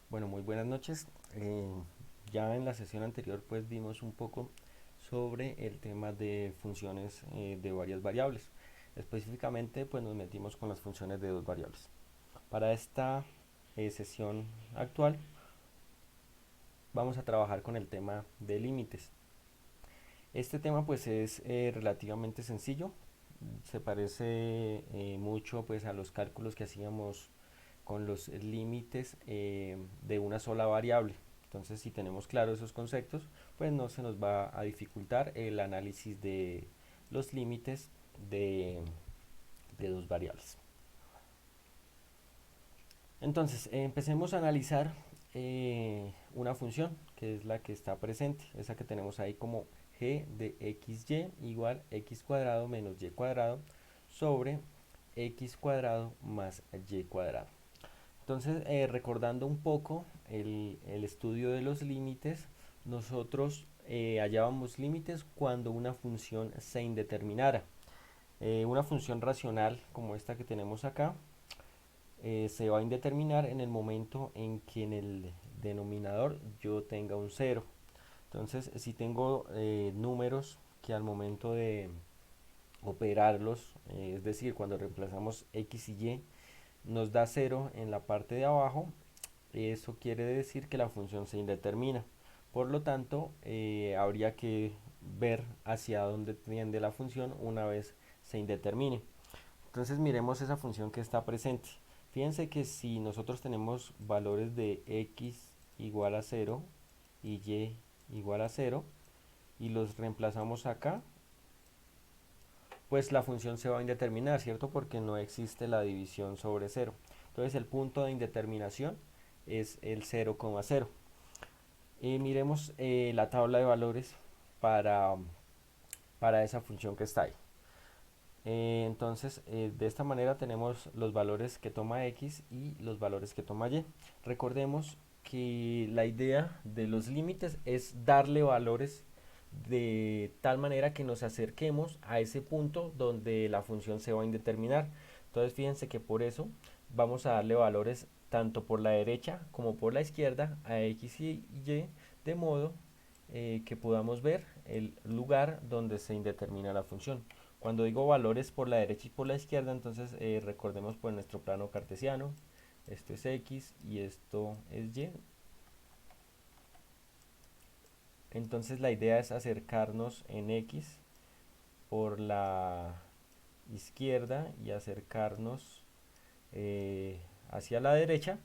Bueno, muy buenas noches. Ya en la sesión anterior pues vimos un poco sobre el tema de funciones de varias variables. Específicamente pues nos metimos con las funciones de dos variables. Para esta sesión actual vamos a trabajar con el tema de límites. Este tema pues es relativamente sencillo. Se parece mucho pues a los cálculos que hacíamos con los límites de una sola variable. Entonces, si tenemos claros esos conceptos, pues no se nos va a dificultar el análisis de los límites de, de dos variables. Entonces, empecemos a analizar una función que es la que está presente, esa que tenemos ahí como g de xy igual x cuadrado menos y cuadrado sobre x cuadrado más y cuadrado. Entonces, recordando un poco el estudio de los límites, nosotros hallábamos límites cuando una función se indeterminara. Una función racional como esta que tenemos acá se va a indeterminar en el momento en que en el denominador yo tenga un cero. Entonces, si tengo números que al momento de operarlos, es decir, cuando reemplazamos x y y, nos da cero en la parte de abajo, eso quiere decir que la función se indetermina. Por lo tanto, habría que ver hacia dónde tiende la función una vez se indetermine. Entonces miremos esa función que está presente. Fíjense que si nosotros tenemos valores de x igual a cero y y igual a cero y los reemplazamos acá, pues la función se va a indeterminar, ¿cierto? Porque no existe la división sobre cero. Entonces el punto de indeterminación es el 0,0. Miremos la tabla de valores para, para esa función que está ahí. Entonces, de esta manera tenemos los valores que toma x y los valores que toma y. Recordemos que la idea de los límites es darle valores de tal manera que nos acerquemos a ese punto donde la función se va a indeterminar. Entonces, fíjense que por eso vamos a darle valores tanto por la derecha como por la izquierda a x y y, de modo que podamos ver el lugar donde se indetermina la función. Cuando digo valores por la derecha y por la izquierda, entonces recordemos por nuestro plano cartesiano, esto es x y esto es y. Entonces la idea es acercarnos en x por la izquierda y acercarnos hacia la derecha,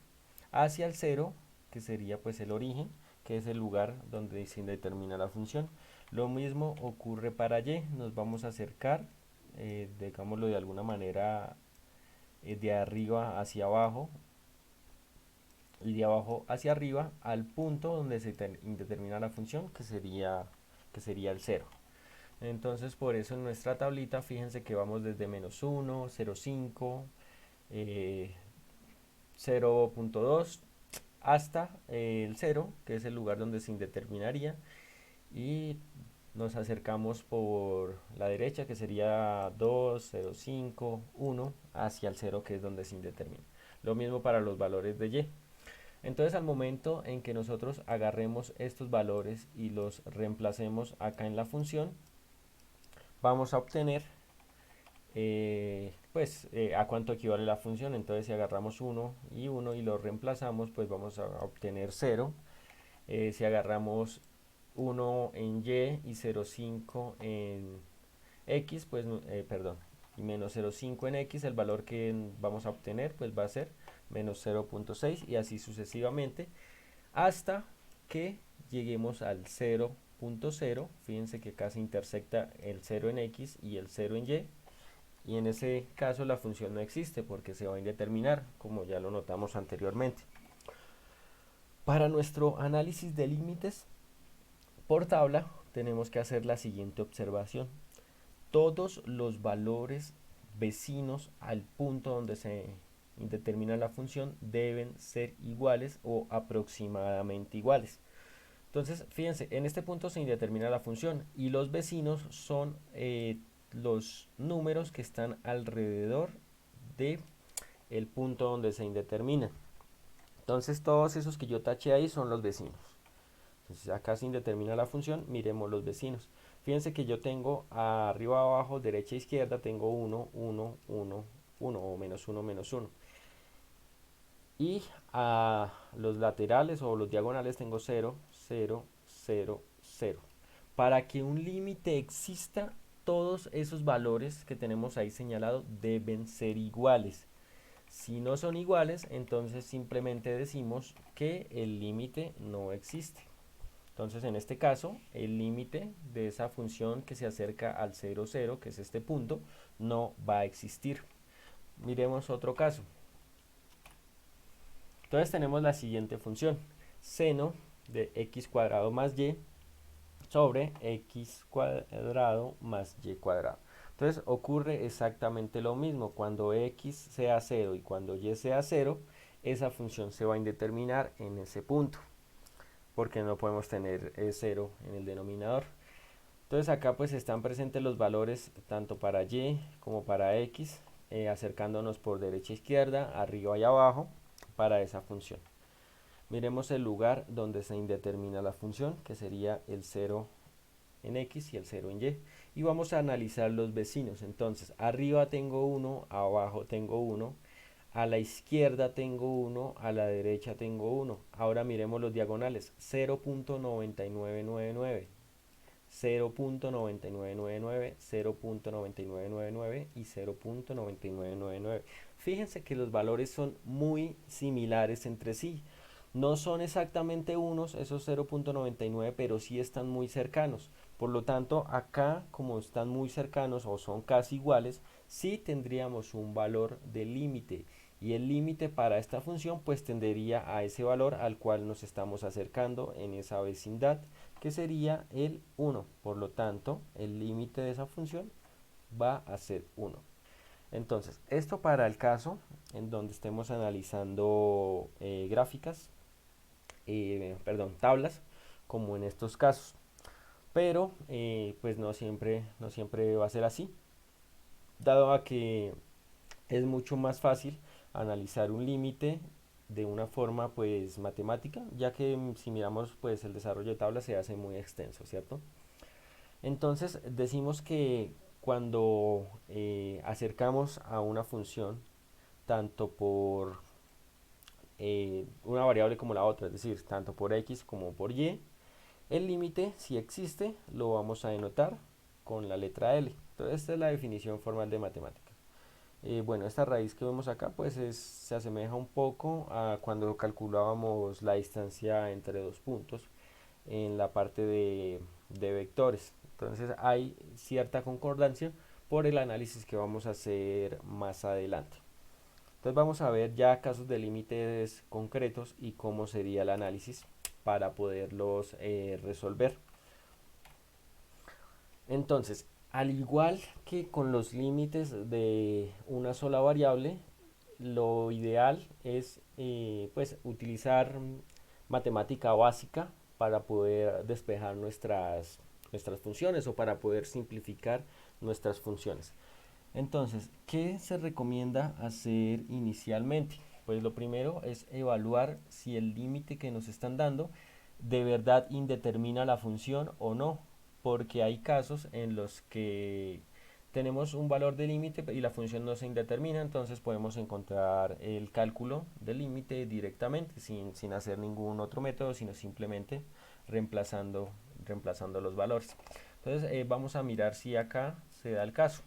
hacia el cero, que sería pues el origen, que es el lugar donde se determina la función. Lo mismo ocurre para y, nos vamos a acercar, digámoslo de alguna manera, de arriba hacia abajo y de abajo hacia arriba al punto donde se determina la función, que sería el cero. Entonces, por eso en nuestra tablita, fíjense que vamos desde menos 1, 0,5, eh, 0,2 hasta el cero, que es el lugar donde se indeterminaría, y nos acercamos por la derecha, que sería 2, 0, 5, 1, hacia el cero, que es donde se indetermina. Lo mismo para los valores de y. Entonces, al momento en que nosotros agarremos estos valores y los reemplacemos acá en la función, vamos a obtener a cuánto equivale la función. Entonces, si agarramos 1 y 1 y lo reemplazamos, pues vamos a obtener 0. Si agarramos 1 en y 0,5 en x, pues, perdón, y menos 0,5 en x, el valor que vamos a obtener pues va a ser menos 0,6 y así sucesivamente hasta que lleguemos al 0,0. Fíjense que casi intersecta el 0 en x y el 0 en y en ese caso la función no existe porque se va a indeterminar, como ya lo notamos anteriormente. Para nuestro análisis de límites por tabla tenemos que hacer la siguiente observación. Todos los valores vecinos al punto donde se determina la función deben ser iguales o aproximadamente iguales. Entonces, fíjense, en este punto se indetermina la función y los vecinos son los números que están alrededor de el punto donde se indetermina. Entonces todos esos que yo taché ahí son los vecinos. Entonces acá se indetermina la función, miremos los vecinos. Fíjense que yo tengo arriba, abajo, derecha, izquierda, tengo 1, 1, 1, 1 o menos 1, menos 1. Y a los laterales o los diagonales tengo 0, 0, 0, 0. Para que un límite exista, todos esos valores que tenemos ahí señalados deben ser iguales. Si no son iguales, entonces simplemente decimos que el límite no existe. Entonces, en este caso, el límite de esa función que se acerca al 0, 0, que es este punto, no va a existir. Miremos otro caso. Entonces tenemos la siguiente función. Seno de x cuadrado más y sobre x cuadrado más y cuadrado. Entonces ocurre exactamente lo mismo. Cuando x sea 0 y cuando y sea 0, esa función se va a indeterminar en ese punto, porque no podemos tener 0 en el denominador. Entonces acá pues están presentes los valores tanto para y como para x, acercándonos por derecha e izquierda, arriba y abajo, para esa función. Miremos el lugar donde se indetermina la función, que sería el 0 en x y el 0 en y. Y vamos a analizar los vecinos. Entonces, arriba tengo 1, abajo tengo 1, a la izquierda tengo 1, a la derecha tengo 1. Ahora miremos los diagonales. 0.9999, 0.9999, 0.9999 y 0.9999. Fíjense que los valores son muy similares entre sí. No son exactamente unos esos 0.99, pero sí están muy cercanos. Por lo tanto, acá, como están muy cercanos o son casi iguales, sí tendríamos un valor de límite. Y el límite para esta función pues tendería a ese valor al cual nos estamos acercando en esa vecindad, que sería el 1. Por lo tanto, el límite de esa función va a ser 1. Entonces, esto para el caso en donde estemos analizando gráficas, perdón, tablas, como en estos casos. Pero, pues no siempre va a ser así, dado a que es mucho más fácil analizar un límite de una forma pues matemática, ya que si miramos pues el desarrollo de tablas se hace muy extenso, ¿cierto? Entonces decimos que cuando acercamos a una función tanto por una variable como la otra, es decir, tanto por x como por y, el límite, si existe, lo vamos a denotar con la letra L. Entonces esta es la definición formal de matemática. Bueno, esta raíz que vemos acá pues se asemeja un poco a cuando calculábamos la distancia entre dos puntos en la parte de vectores. Entonces hay cierta concordancia por el análisis que vamos a hacer más adelante. Entonces vamos a ver ya casos de límites concretos y cómo sería el análisis para poderlos resolver. Entonces, al igual que con los límites de una sola variable, lo ideal es pues utilizar matemática básica para poder despejar nuestras funciones o para poder simplificar nuestras funciones. Entonces, ¿qué se recomienda hacer inicialmente? Pues lo primero es evaluar si el límite que nos están dando de verdad indetermina la función o no, porque hay casos en los que tenemos un valor de límite y la función no se indetermina, entonces podemos encontrar el cálculo del límite directamente sin hacer ningún otro método, sino simplemente reemplazando, reemplazando los valores. Entonces vamos a mirar si acá se da el caso.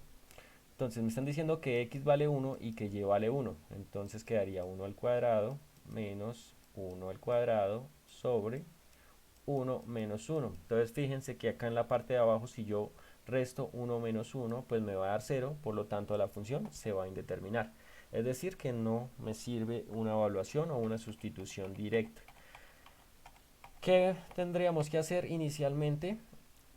Entonces me están diciendo que x vale 1 y que y vale 1. Entonces quedaría 1 al cuadrado menos 1 al cuadrado sobre 1 menos 1. Entonces fíjense que acá en la parte de abajo si yo resto 1 menos 1 pues me va a dar 0, por lo tanto la función se va a indeterminar. Es decir que no me sirve una evaluación o una sustitución directa. ¿Qué tendríamos que hacer inicialmente?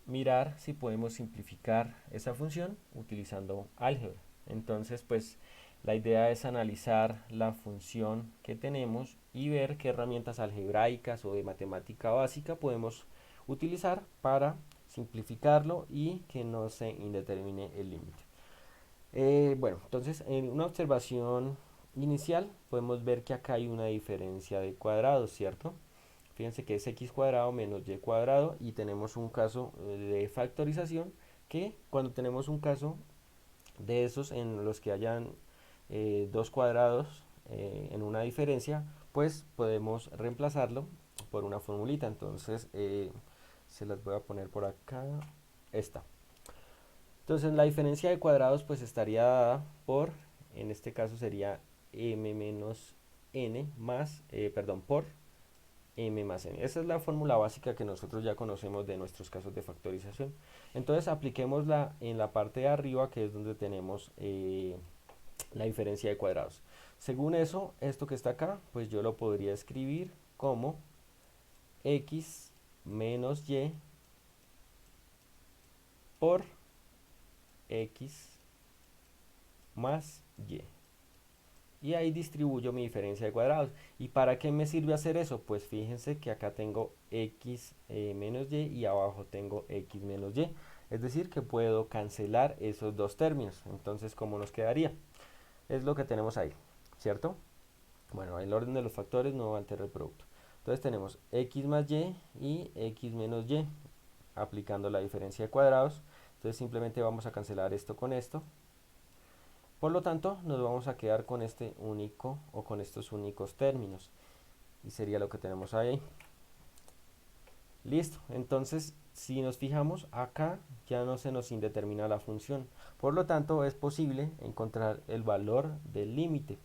Mirar si podemos simplificar esa función utilizando álgebra. Entonces, pues la idea es analizar la función que tenemos y ver qué herramientas algebraicas o de matemática básica podemos utilizar para simplificarlo y que no se indetermine el límite. Bueno, entonces en una observación inicial, podemos ver que acá hay una diferencia de cuadrados, ¿cierto? Fíjense que es x cuadrado menos y cuadrado y tenemos un caso de factorización que cuando tenemos un caso de esos en los que hayan dos cuadrados en una diferencia, pues podemos reemplazarlo por una formulita. Entonces se las voy a poner por acá, esta. Entonces la diferencia de cuadrados pues estaría dada por, en este caso sería m menos n más, perdón, por m más n. Esa es la fórmula básica que nosotros ya conocemos de nuestros casos de factorización. Entonces apliquémosla en la parte de arriba, que es donde tenemos la diferencia de cuadrados. Según eso, esto que está acá, pues yo lo podría escribir como x menos y por x más y. Y ahí distribuyo mi diferencia de cuadrados. ¿Y para qué me sirve hacer eso? Pues fíjense que acá tengo x menos y abajo tengo x menos y. Es decir, que puedo cancelar esos dos términos. Entonces, ¿cómo nos quedaría? Es lo que tenemos ahí, ¿cierto? Bueno, el orden de los factores no altera el producto. Entonces tenemos x más y x menos y, aplicando la diferencia de cuadrados. Entonces simplemente vamos a cancelar esto con esto. Por lo tanto, nos vamos a quedar con este único o con estos únicos términos. Y sería lo que tenemos ahí. Listo. Entonces, si nos fijamos, acá ya no se nos indetermina la función. Por lo tanto, es posible encontrar el valor del límite.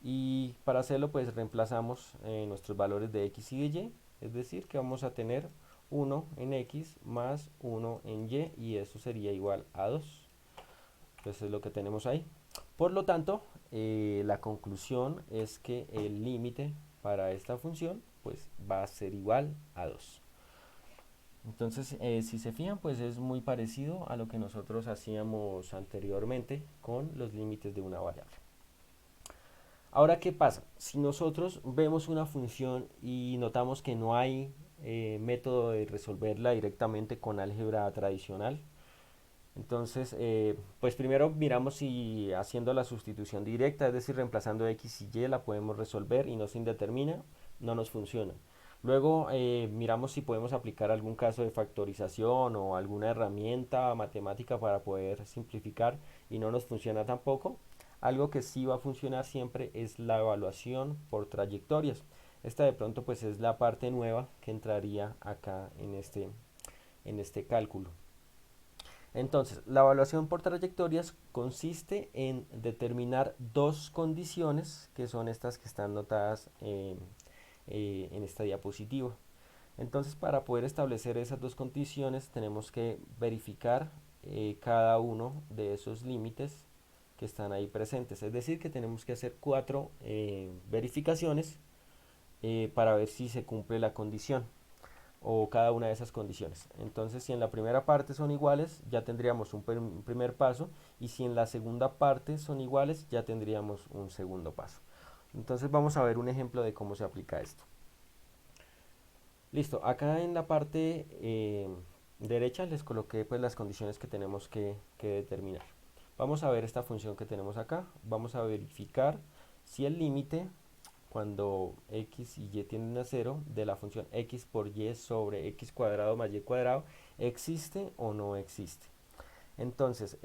Y para hacerlo, pues reemplazamos nuestros valores de x y de y. Es decir, que vamos a tener 1 en x más 1 en y eso sería igual a 2. Entonces es lo que tenemos ahí. Por lo tanto, la conclusión es que el límite para esta función pues va a ser igual a 2. Entonces, si se fijan, pues es muy parecido a lo que nosotros hacíamos anteriormente con los límites de una variable. Ahora, ¿qué pasa? Si nosotros vemos una función y notamos que no hay método de resolverla directamente con álgebra tradicional, entonces, pues primero miramos si haciendo la sustitución directa, es decir, reemplazando x y y, la podemos resolver y no se indetermina, no nos funciona. Luego miramos si podemos aplicar algún caso de factorización o alguna herramienta matemática para poder simplificar y no nos funciona tampoco. Algo que sí va a funcionar siempre es la evaluación por trayectorias. Esta de pronto pues es la parte nueva que entraría acá en este cálculo. Entonces, la evaluación por trayectorias consiste en determinar dos condiciones, que son estas que están notadas en esta diapositiva. Entonces, para poder establecer esas dos condiciones, tenemos que verificar cada uno de esos límites que están ahí presentes. Es decir, que tenemos que hacer 4 verificaciones para ver si se cumple la condición o cada una de esas condiciones. Entonces, si en la primera parte son iguales, ya tendríamos un primer paso, y si en la segunda parte son iguales, ya tendríamos un segundo paso. Entonces vamos a ver un ejemplo de cómo se aplica esto. Listo, acá en la parte derecha les coloqué pues las condiciones que tenemos que determinar. Vamos a ver esta función que tenemos acá, vamos a verificar si el límite cuando x y y tienden a 0 de la función x por y sobre x cuadrado más y cuadrado existe o no existe. Entonces,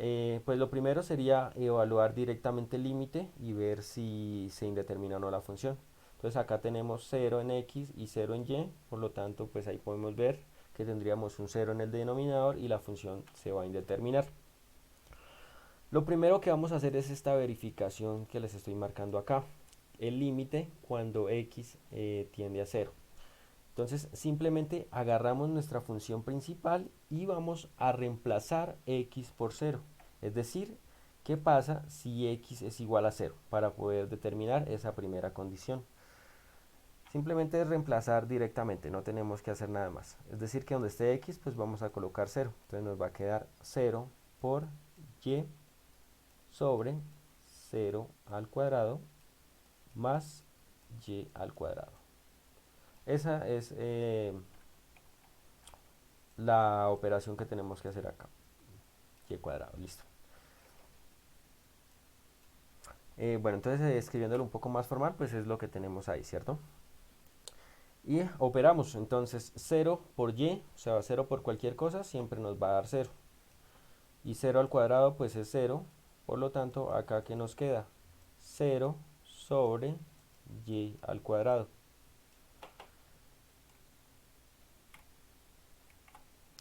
pues lo primero sería evaluar directamente el límite y ver si se indetermina o no la función. Entonces acá tenemos 0 en x y 0 en y, por lo tanto pues ahí podemos ver que tendríamos un 0 en el denominador y la función se va a indeterminar. Lo primero que vamos a hacer es esta verificación que les estoy marcando acá, el límite cuando x tiende a 0. Entonces simplemente agarramos nuestra función principal y vamos a reemplazar x por 0. Es decir, ¿qué pasa si x es igual a 0? Para poder determinar esa primera condición. Simplemente es reemplazar directamente, no tenemos que hacer nada más. Es decir, que donde esté x, pues vamos a colocar 0. Entonces nos va a quedar 0 por y sobre 0 al cuadrado más y al cuadrado. Esa es la operación que tenemos que hacer acá. Y cuadrado, listo. Bueno, entonces escribiéndolo un poco más formal, pues es lo que tenemos ahí, ¿cierto? Y operamos, entonces 0 por y, o sea, 0 por cualquier cosa, siempre nos va a dar 0. Y 0 al cuadrado, pues es 0. Por lo tanto, acá que nos queda 0 sobre y al cuadrado.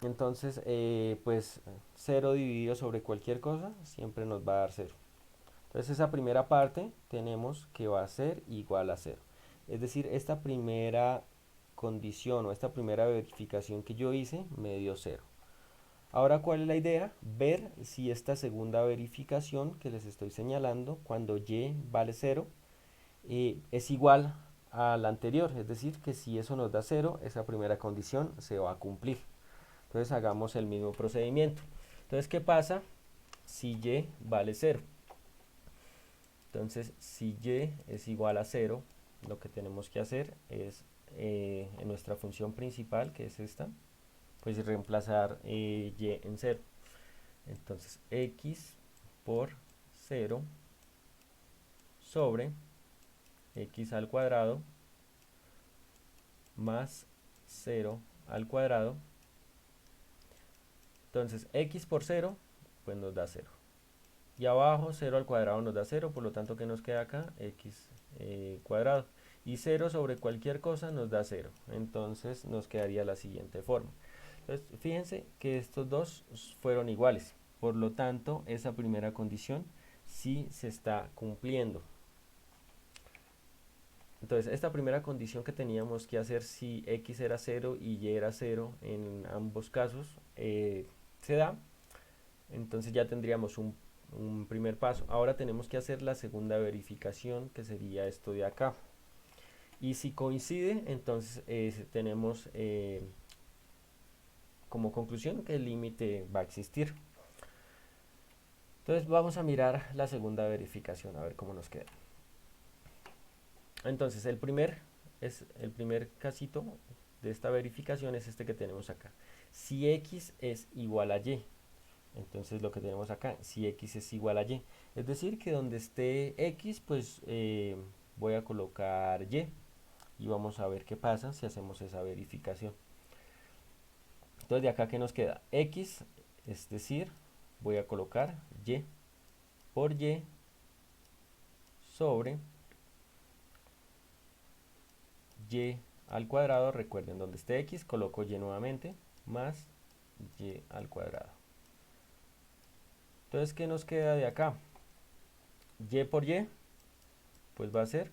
Entonces, pues 0 dividido sobre cualquier cosa siempre nos va a dar 0. Entonces esa primera parte tenemos que va a ser igual a 0. Es decir, esta primera condición o esta primera verificación que yo hice me dio 0. Ahora, ¿cuál es la idea? Ver si esta segunda verificación que les estoy señalando, cuando y vale 0, es igual a la anterior. Es decir, que si eso nos da 0, esa primera condición se va a cumplir. Entonces hagamos el mismo procedimiento. Entonces, ¿qué pasa si y vale 0? Entonces, si y es igual a 0, lo que tenemos que hacer es, en nuestra función principal, que es esta, pues reemplazar y en 0. Entonces, x por 0 sobre x al cuadrado más 0 al cuadrado. Entonces, x por 0, pues nos da 0. Y abajo 0 al cuadrado nos da 0, por lo tanto, ¿qué nos queda acá? X cuadrado. Y 0 sobre cualquier cosa nos da 0. Entonces nos quedaría la siguiente forma. Entonces, fíjense que estos dos fueron iguales. Por lo tanto, esa primera condición sí se está cumpliendo. Entonces, esta primera condición que teníamos que hacer si x era 0 y y era 0 en ambos casos, se da. Entonces ya tendríamos un primer paso. Ahora tenemos que hacer la segunda verificación, que sería esto de acá. Y si coincide, entonces tenemos como conclusión que el límite va a existir. Entonces vamos a mirar la segunda verificación, a ver cómo nos queda. Entonces el primer casito de esta verificación es este que tenemos acá. Si x es igual a y, entonces lo que tenemos acá, si x es igual a y, es decir que donde esté x, pues voy a colocar y vamos a ver qué pasa si hacemos esa verificación. Entonces de acá que nos queda x, es decir, voy a colocar y por y sobre y al cuadrado. Recuerden, donde esté x coloco y nuevamente, más y al cuadrado. Entonces, ¿qué nos queda de acá? Y por y, pues va a ser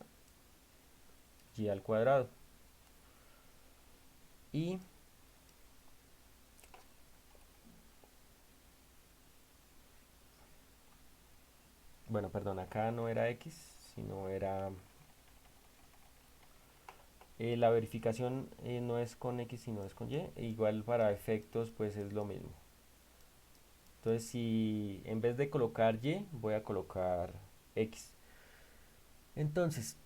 y al cuadrado. Y bueno, perdón, acá no era x, sino era la verificación, no es con x, sino es con y. Igual para efectos, pues es lo mismo. Entonces, si en vez de colocar y, voy a colocar x. Entonces,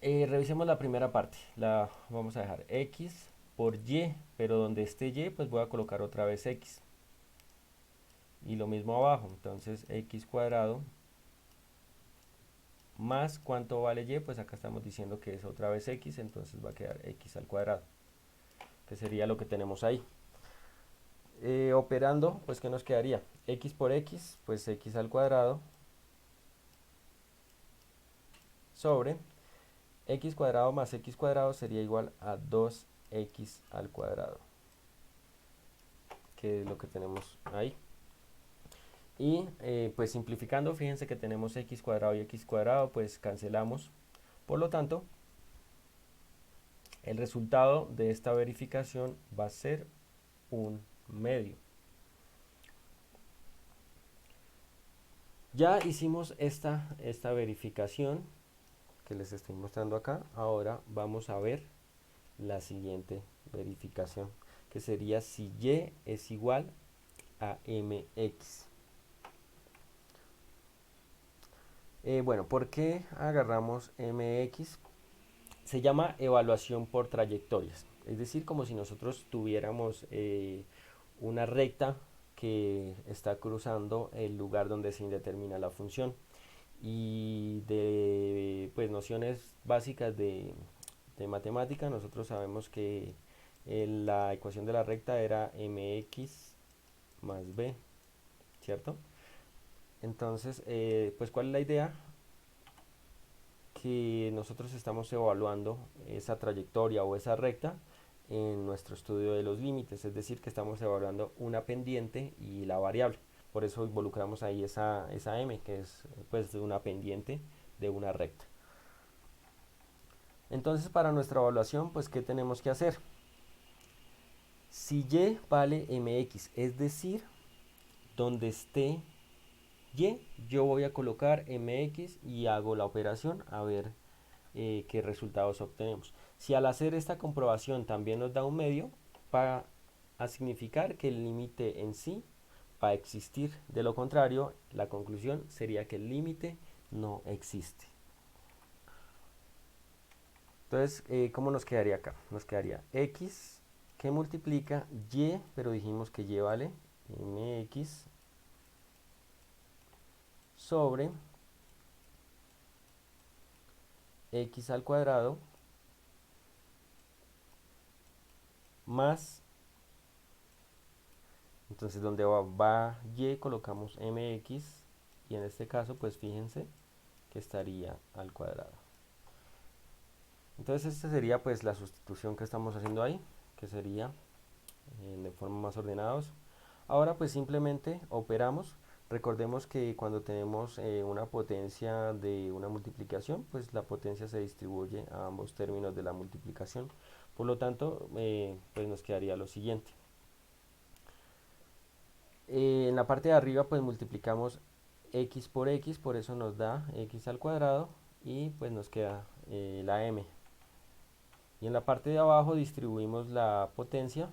revisemos la primera parte. La vamos a dejar x por y, pero donde esté y, pues voy a colocar otra vez x. Y lo mismo abajo, entonces x cuadrado más cuánto vale y, pues acá estamos diciendo que es otra vez x, entonces va a quedar x al cuadrado, que sería lo que tenemos ahí. Operando, pues ¿qué nos quedaría? X por x, pues x al cuadrado sobre x cuadrado más x cuadrado sería igual a 2x al cuadrado, que es lo que tenemos ahí. Y pues simplificando, fíjense que tenemos x cuadrado y x cuadrado, pues cancelamos. Por lo tanto, el resultado de esta verificación va a ser un medio. Ya hicimos esta verificación que les estoy mostrando acá. Ahora vamos a ver la siguiente verificación, que sería si y es igual a mx. Bueno, ¿por qué agarramos mx? Se llama evaluación por trayectorias. Es decir, como si nosotros tuviéramos una recta que está cruzando el lugar donde se indetermina la función. y de pues nociones básicas de matemática, nosotros sabemos que la ecuación de la recta era mx más b, ¿cierto? Entonces, pues ¿cuál es la idea? Que nosotros estamos evaluando esa trayectoria o esa recta en nuestro estudio de los límites, es decir, que estamos evaluando una pendiente y la variable. Por eso involucramos ahí esa m, que es pues de una pendiente de una recta. Entonces, para nuestra evaluación, pues ¿qué tenemos que hacer? Si y vale mx, es decir, donde esté y, yo voy a colocar mx y hago la operación a ver qué resultados obtenemos. Si al hacer esta comprobación también nos da un medio, va a significar que el límite en sí va a existir. De lo contrario, la conclusión sería que el límite no existe. Entonces, ¿cómo nos quedaría acá? Nos quedaría x que multiplica y, pero dijimos que y vale mx sobre x al cuadrado más, entonces donde va y colocamos mx y en este caso pues fíjense que estaría al cuadrado. Entonces esta sería pues la sustitución que estamos haciendo ahí, que sería de forma más ordenados. Ahora pues simplemente operamos. Recordemos que cuando tenemos una potencia de una multiplicación, pues la potencia se distribuye a ambos términos de la multiplicación. Por lo tanto, pues nos quedaría lo siguiente. En la parte de arriba pues multiplicamos x, por eso nos da x al cuadrado y pues nos queda la m. Y en la parte de abajo distribuimos la potencia,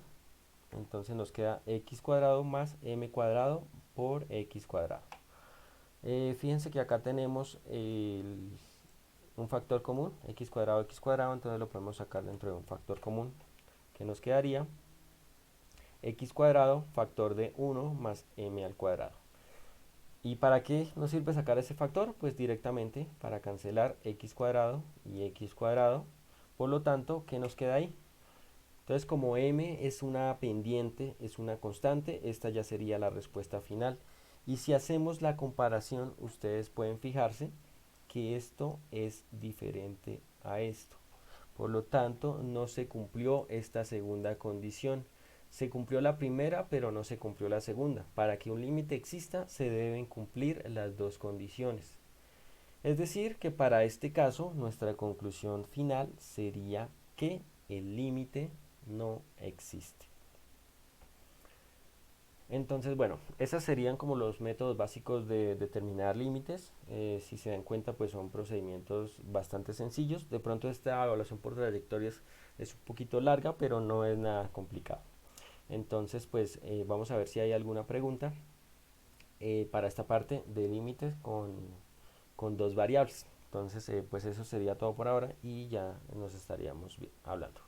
entonces nos queda x cuadrado más m cuadrado por x cuadrado. Fíjense que acá tenemos un factor común, x cuadrado, entonces lo podemos sacar dentro de un factor común, que nos quedaría x cuadrado factor de 1 más m al cuadrado. ¿Y para qué nos sirve sacar ese factor? Pues directamente para cancelar x cuadrado y x cuadrado. Por lo tanto, ¿qué nos queda ahí? Entonces, como m es una pendiente, es una constante, esta ya sería la respuesta final. Y si hacemos la comparación, ustedes pueden fijarse que esto es diferente a esto. Por lo tanto, no se cumplió esta segunda condición. Se cumplió la primera, pero no se cumplió la segunda. Para que un límite exista, se deben cumplir las dos condiciones. Es decir, que para este caso, nuestra conclusión final sería que el límite no existe. Entonces, bueno, esos serían como los métodos básicos de determinar límites. Si se dan cuenta, pues son procedimientos bastante sencillos. De pronto esta evaluación por trayectorias es un poquito larga, pero no es nada complicado. Entonces, pues vamos a ver si hay alguna pregunta para esta parte de límites con dos variables. Entonces, pues eso sería todo por ahora y ya nos estaríamos hablando.